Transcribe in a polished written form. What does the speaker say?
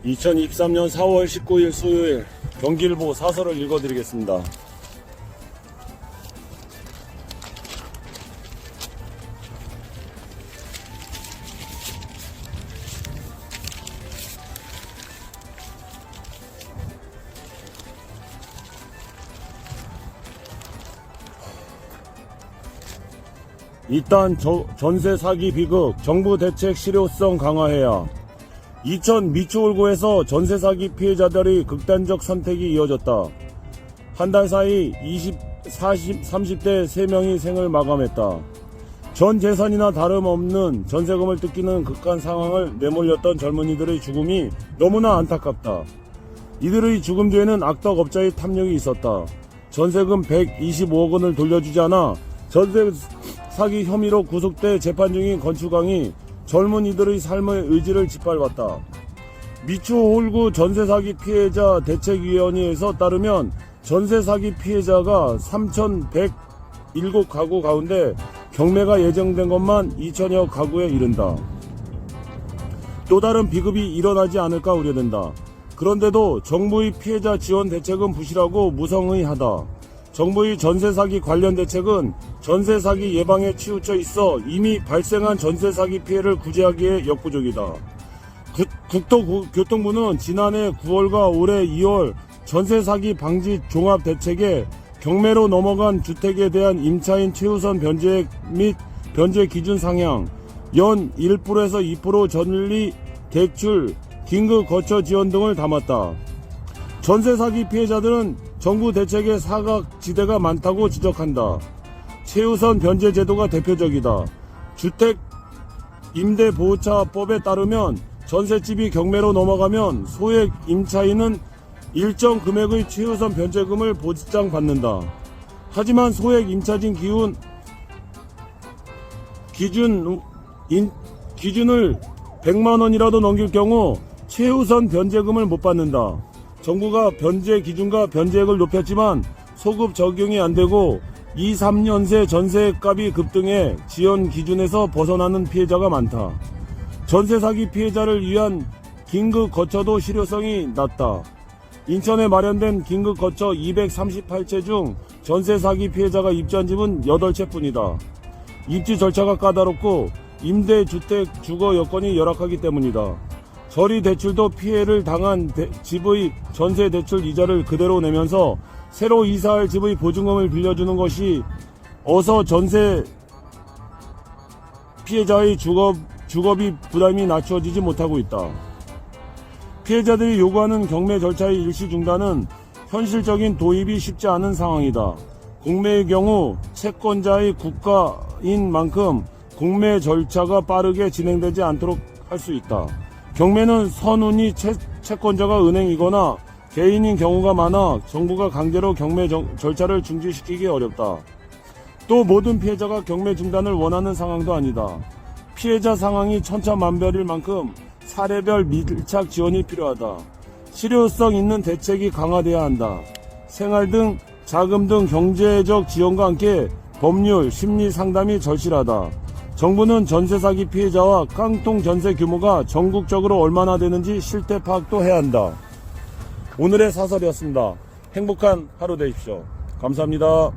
2023년 4월 19일 수요일 경기일보 사설을 읽어드리겠습니다. 일단 전세 사기 비극, 정부 대책 실효성 강화해야. 이천 미추홀구에서 전세 사기 피해자들의 극단적 선택이 이어졌다. 한 달 사이 20, 40, 30대 3명이 생을 마감했다. 전 재산이나 다름없는 전세금을 뜯기는 극한 상황을 내몰렸던 젊은이들의 죽음이 너무나 안타깝다. 이들의 죽음 뒤에는 악덕업자의 탐욕이 있었다. 전세금 125억 원을 돌려주지 않아 전세 사기 혐의로 구속돼 재판 중인 건축왕이 젊은이들의 삶의 의지를 짓밟았다. 미추홀구 전세사기 피해자 대책위원회에서 따르면 전세사기 피해자가 3,107가구 가운데 경매가 예정된 것만 2,000여 가구에 이른다. 또 다른 비급이 일어나지 않을까 우려된다. 그런데도 정부의 피해자 지원 대책은 부실하고 무성의하다. 정부의 전세사기 관련 대책은 전세사기 예방에 치우쳐 있어 이미 발생한 전세사기 피해를 구제하기에 역부족이다. 국토교통부는 지난해 9월과 올해 2월 전세사기 방지 종합대책에 경매로 넘어간 주택에 대한 임차인 최우선 변제액 및 변제 기준 상향, 연 1%에서 2% 전리 대출, 긴급 거처 지원 등을 담았다. 전세사기 피해자들은 정부 대책의 사각지대가 많다고 지적한다. 최우선 변제 제도가 대표적이다. 주택 임대보호차법에 따르면 전셋집이 경매로 넘어가면 소액 임차인은 일정 금액의 최우선 변제금을 보장받는다. 하지만 소액 임차진 기준을 100만 원이라도 넘길 경우 최우선 변제금을 못 받는다. 정부가 변제 기준과 변제액을 높였지만 소급 적용이 안되고 2, 3년새 전세값이 급등해 지원 기준에서 벗어나는 피해자가 많다. 전세 사기 피해자를 위한 긴급 거처도 실효성이 낮다. 인천에 마련된 긴급 거처 238채 중 전세 사기 피해자가 입주한 집은 8채 뿐이다. 입지 절차가 까다롭고 임대주택 주거 여건이 열악하기 때문이다. 저리 대출도 피해를 당한 집의 전세 대출 이자를 그대로 내면서 새로 이사할 집의 보증금을 빌려주는 것이 어서 전세 피해자의 주거비 부담이 낮춰지지 못하고 있다. 피해자들이 요구하는 경매 절차의 일시 중단은 현실적인 도입이 쉽지 않은 상황이다. 공매의 경우 채권자의 국가인 만큼 공매 절차가 빠르게 진행되지 않도록 할 수 있다. 경매는 선운이 채권자가 은행이거나 개인인 경우가 많아 정부가 강제로 경매 절차를 중지시키기 어렵다. 또 모든 피해자가 경매 중단을 원하는 상황도 아니다. 피해자 상황이 천차만별일 만큼 사례별 밀착 지원이 필요하다. 실효성 있는 대책이 강화돼야 한다. 생활 등 자금 등 경제적 지원과 함께 법률, 심리 상담이 절실하다. 정부는 전세 사기 피해자와 깡통 전세 규모가 전국적으로 얼마나 되는지 실태 파악도 해야 한다. 오늘의 사설이었습니다. 행복한 하루 되십시오. 감사합니다.